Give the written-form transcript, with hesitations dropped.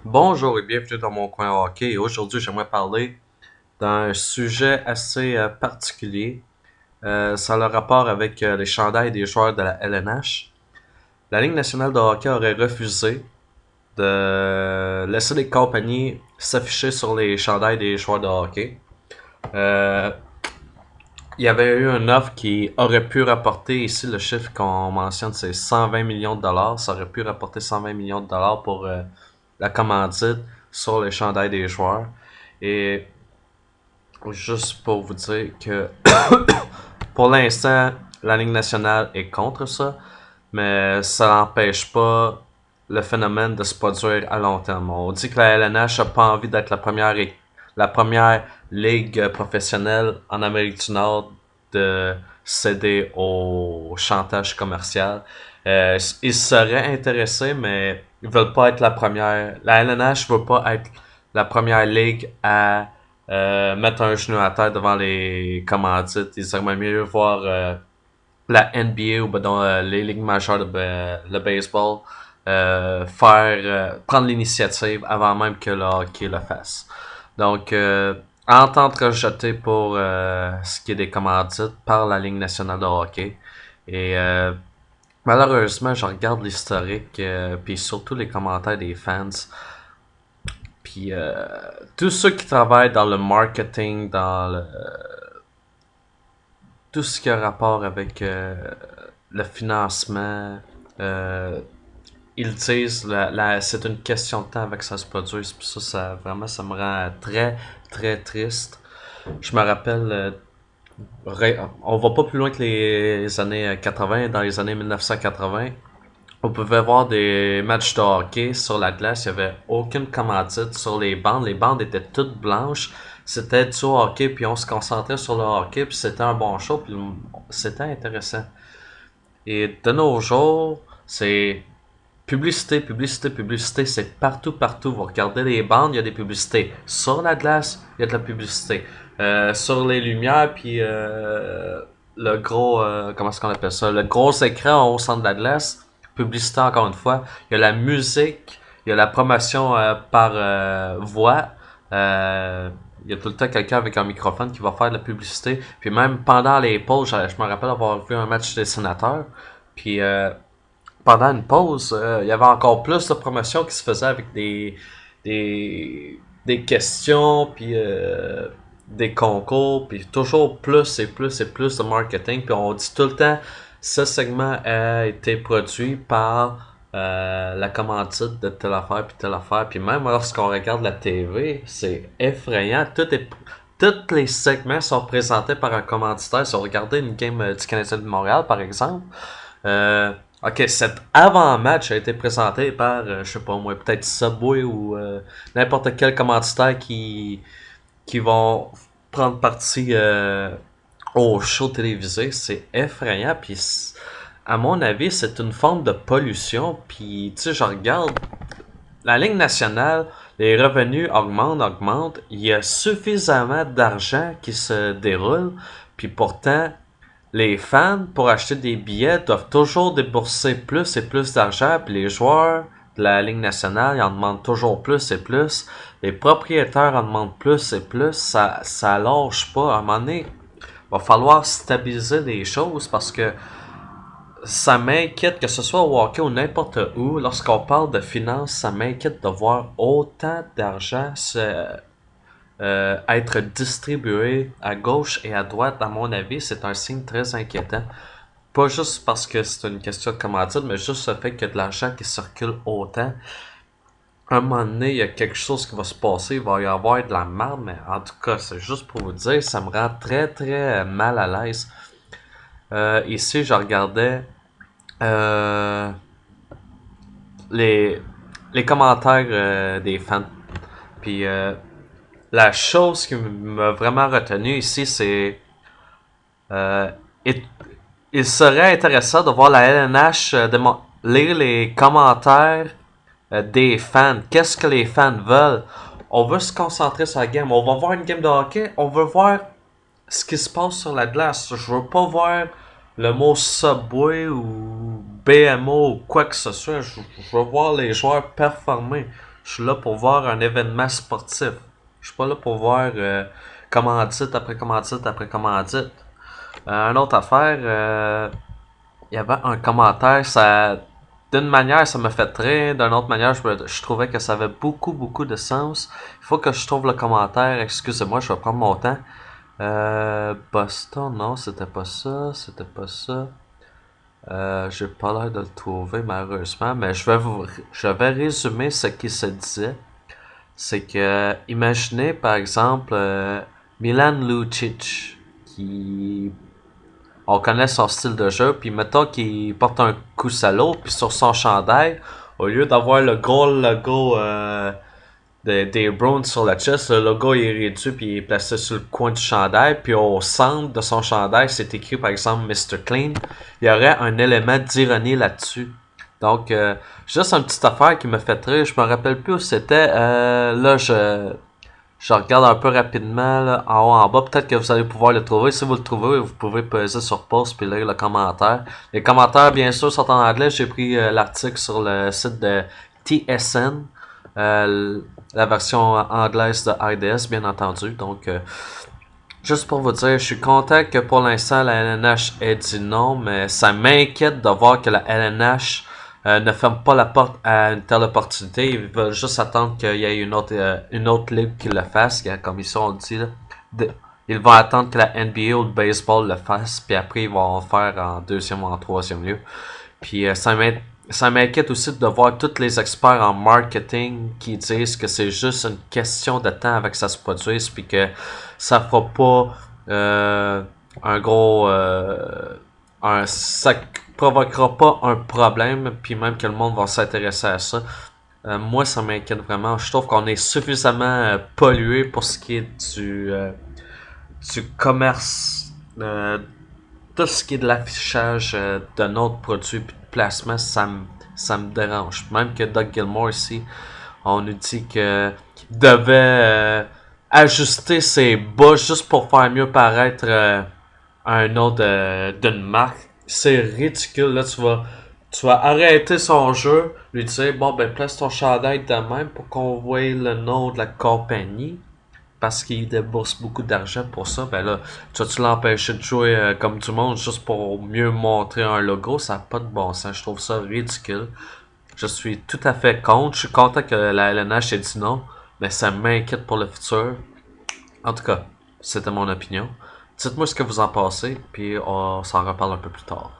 Bonjour et bienvenue dans mon coin hockey. Aujourd'hui, j'aimerais parler d'un sujet assez particulier. Ça a le rapport avec les chandails des joueurs de la LNH. La Ligue nationale de hockey aurait refusé de laisser les compagnies s'afficher sur les chandails des joueurs de hockey. Euh, il y avait eu une offre qui aurait pu rapporter, ici le chiffre qu'on mentionne c'est 120 millions de dollars. Ça aurait pu rapporter 120 millions de dollars pour la commandite sur les chandails des joueurs. Et juste pour vous dire que pour l'instant, la Ligue nationale est contre ça, mais ça n'empêche pas le phénomène de se produire à long terme. On dit que la LNH n'a pas envie d'être la première ligue professionnelle en Amérique du Nord de céder au chantage commercial. Ils seraient intéressés, mais ils veulent pas être la première. La LNH veut pas être la première ligue à mettre un genou à terre devant les commandites. Ils aimeraient mieux voir la NBA ou ben, dans les ligues majeures de le baseball prendre l'initiative avant même que le hockey le fasse. Donc, entente rejetée pour ce qui est des commandites par la Ligue nationale de hockey. Et malheureusement, je regarde l'historique, puis surtout les commentaires des fans. Puis tous ceux qui travaillent dans le marketing, dans tout ce qui a rapport avec le financement, euh, ils disent c'est une question de temps avec que ça se produise. Puis ça vraiment, ça me rend très, très triste. Je me rappelle, on va pas plus loin que les années 80, dans les années 1980. On pouvait voir des matchs de hockey sur la glace, il n'y avait aucune commandite sur les bandes. Les bandes étaient toutes blanches. C'était du hockey, puis on se concentrait sur le hockey, puis c'était un bon show, puis c'était intéressant. Et de nos jours, c'est publicité, publicité, publicité, c'est partout, partout. Vous regardez les bandes, il y a des publicités. Sur la glace, il y a de la publicité. Sur les lumières, puis le gros, comment est-ce qu'on appelle ça? Le gros écran au centre de la glace, publicité encore une fois. Il y a la musique, il y a la promotion par voix. Il y a tout le temps quelqu'un avec un microphone qui va faire de la publicité. Puis même pendant les pauses, je me rappelle avoir vu un match des sénateurs. Puis pendant une pause, il y avait encore plus de promotion qui se faisait avec des questions, puis des concours, puis toujours plus et plus et plus de marketing. Puis on dit tout le temps, ce segment a été produit par la commandite de telle affaire puis telle affaire. Puis même lorsqu'on regarde la TV, c'est effrayant. Tous les segments sont présentés par un commanditaire. Si on regardait une game du Canadien de Montréal, par exemple, euh, ok, cet avant-match a été présenté par, je sais pas moi, peut-être Subway ou n'importe quel commanditaire qui vont prendre partie au show télévisé. C'est effrayant, puis à mon avis, c'est une forme de pollution. Puis, tu sais, je regarde la Ligue nationale, les revenus augmentent, augmentent. Il y a suffisamment d'argent qui se déroule, puis pourtant, les fans, pour acheter des billets, doivent toujours débourser plus et plus d'argent, puis les joueurs de la Ligue nationale, ils en demandent toujours plus et plus. Les propriétaires en demandent plus et plus. Ça lâche pas. À un moment donné, il va falloir stabiliser les choses parce que ça m'inquiète, que ce soit au hockey ou n'importe où, lorsqu'on parle de finances, ça m'inquiète de voir autant d'argent être distribué à gauche et à droite. À mon avis, c'est un signe très inquiétant. Pas juste parce que c'est une question de commandite, mais juste le fait qu'il y a de l'argent qui circule autant. À un moment donné, il y a quelque chose qui va se passer, il va y avoir de la merde, mais en tout cas, c'est juste pour vous dire, ça me rend très très mal à l'aise. Ici, je regardais euh, les, les commentaires des fans. Puis la chose qui m'a vraiment retenu ici, c'est euh, il, il serait intéressant de voir la LNH lire les commentaires des fans. Qu'est-ce que les fans veulent? On veut se concentrer sur la game. On va voir une game de hockey. On veut voir ce qui se passe sur la glace. Je veux pas voir le mot Subway ou BMO ou quoi que ce soit. Je veux voir les joueurs performer. Je suis là pour voir un événement sportif. Je suis pas là pour voir commandite après commandite après commandite. Une autre affaire, il y avait un commentaire, ça, d'une manière, ça me fait rire, d'une autre manière, je trouvais que ça avait beaucoup de sens. Il faut que je trouve le commentaire, excusez-moi, je vais prendre mon temps. Boston, non, c'était pas ça, c'était pas ça. J'ai pas l'air de le trouver malheureusement, mais je vais résumer ce qui se disait. C'est que, imaginez par exemple Milan Lucic, qui on connaît son style de jeu, puis mettons qu'il porte un coup salaud, puis sur son chandail, au lieu d'avoir le gros logo des Browns sur la chest, le logo est réduit puis il est placé sur le coin du chandail, puis au centre de son chandail, c'est écrit par exemple Mr. Clean. Il y aurait un élément d'ironie là-dessus. Donc, juste une petite affaire qui me fait rire, je me rappelle plus où c'était. Là, je regarde un peu rapidement, là, en haut, en bas. Peut-être que vous allez pouvoir le trouver. Si vous le trouvez, vous pouvez peser sur pause puis lire le commentaire. Les commentaires, bien sûr, sont en anglais. J'ai pris l'article sur le site de TSN, la version anglaise de IDS, bien entendu. Donc, juste pour vous dire, je suis content que pour l'instant la LNH ait dit non, mais ça m'inquiète de voir que la LNH ne ferme pas la porte à une telle opportunité. Ils veulent juste attendre qu'il y ait une autre ligue qui le fasse, comme ils ont dit. Là. Ils vont attendre que la NBA ou le baseball le fasse, puis après ils vont en faire en deuxième ou en troisième lieu. Puis ça m'inquiète aussi de voir tous les experts en marketing qui disent que c'est juste une question de temps avec que ça se produise, puis que ça fera pas un gros ça provoquera pas un problème, puis même que le monde va s'intéresser à ça. Moi, ça m'inquiète vraiment. Je trouve qu'on est suffisamment pollué pour ce qui est du commerce, tout ce qui est de l'affichage de notre produit et de placement, ça me dérange. Même que Doug Gilmour ici, on nous dit que devait ajuster ses bas juste pour faire mieux paraître un nom d'une marque. C'est ridicule. Là, tu vas arrêter son jeu, lui dire bon ben place ton chandail de même pour qu'on voie le nom de la compagnie. Parce qu'il débourse beaucoup d'argent pour ça, ben là, tu vas-tu l'empêcher de jouer comme du monde juste pour mieux montrer un logo? Ça n'a pas de bon sens. Je trouve ça ridicule. Je suis tout à fait contre. Je suis content que la LNH ait dit non, mais ça m'inquiète pour le futur. En tout cas, c'était mon opinion. Dites-moi ce que vous en pensez, puis on s'en reparle un peu plus tard.